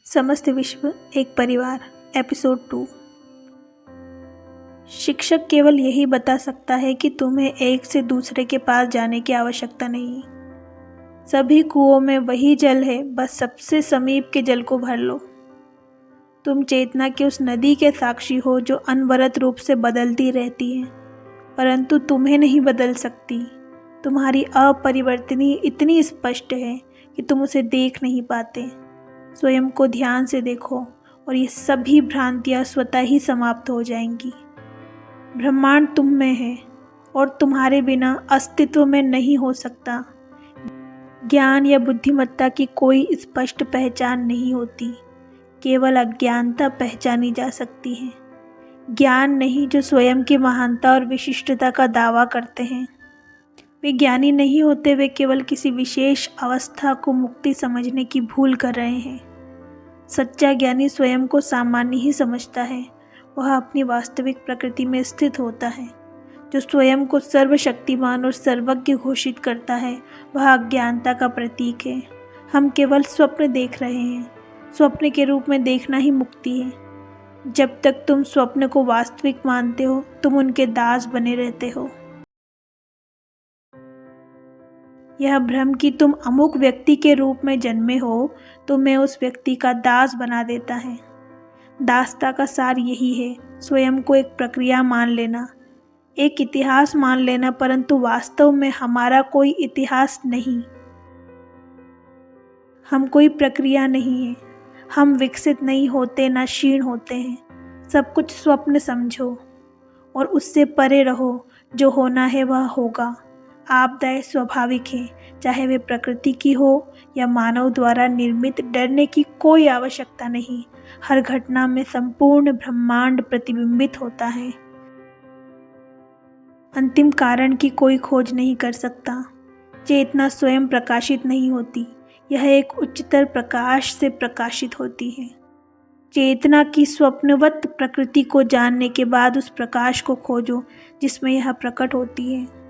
समस्त विश्व एक परिवार एपिसोड 2। शिक्षक केवल यही बता सकता है कि तुम्हें एक से दूसरे के पास जाने की आवश्यकता नहीं। सभी कुओं में वही जल है, बस सबसे समीप के जल को भर लो। तुम चेतना की उस नदी के साक्षी हो जो अनवरत रूप से बदलती रहती है, परंतु तुम्हें नहीं बदल सकती। तुम्हारी अपरिवर्तनीय इतनी स्पष्ट है कि तुम उसे देख नहीं पाते। स्वयं को ध्यान से देखो और ये सभी भ्रांतियाँ स्वतः ही समाप्त हो जाएंगी। ब्रह्मांड तुम में है और तुम्हारे बिना अस्तित्व में नहीं हो सकता। ज्ञान या बुद्धिमत्ता की कोई स्पष्ट पहचान नहीं होती, केवल अज्ञानता पहचानी जा सकती है। ज्ञान नहीं जो स्वयं की महानता और विशिष्टता का दावा करते हैं। वे ज्ञानी नहीं होते, वे केवल किसी विशेष अवस्था को मुक्ति समझने की भूल कर रहे हैं। सच्चा ज्ञानी स्वयं को सामान्य ही समझता है, वह अपनी वास्तविक प्रकृति में स्थित होता है। जो स्वयं को सर्वशक्तिमान और सर्वज्ञ घोषित करता है, वह अज्ञानता का प्रतीक है। हम केवल स्वप्न देख रहे हैं, स्वप्न के रूप में देखना ही मुक्ति है। जब तक तुम स्वप्न को वास्तविक मानते हो, तुम उनके दास बने रहते हो। यह भ्रम कि तुम अमुक व्यक्ति के रूप में जन्मे हो, तुम्हें उस व्यक्ति का दास बना देता है। दासता का सार यही है, स्वयं को एक प्रक्रिया मान लेना, एक इतिहास मान लेना, परंतु वास्तव में हमारा कोई इतिहास नहीं। हम कोई प्रक्रिया नहीं है। हम विकसित नहीं होते, ना क्षीण होते हैं। सब कुछ स्वप्न समझो और उससे परे रहो। जो होना है वह होगा। आपदाएं स्वाभाविक हैं, चाहे वे प्रकृति की हो या मानव द्वारा निर्मित। डरने की कोई आवश्यकता नहीं। हर घटना में संपूर्ण ब्रह्मांड प्रतिबिंबित होता है। अंतिम कारण की कोई खोज नहीं कर सकता। चेतना स्वयं प्रकाशित नहीं होती, यह एक उच्चतर प्रकाश से प्रकाशित होती है। चेतना की स्वप्नवत प्रकृति को जानने के बाद उस प्रकाश को खोजो जिसमें यह प्रकट होती है।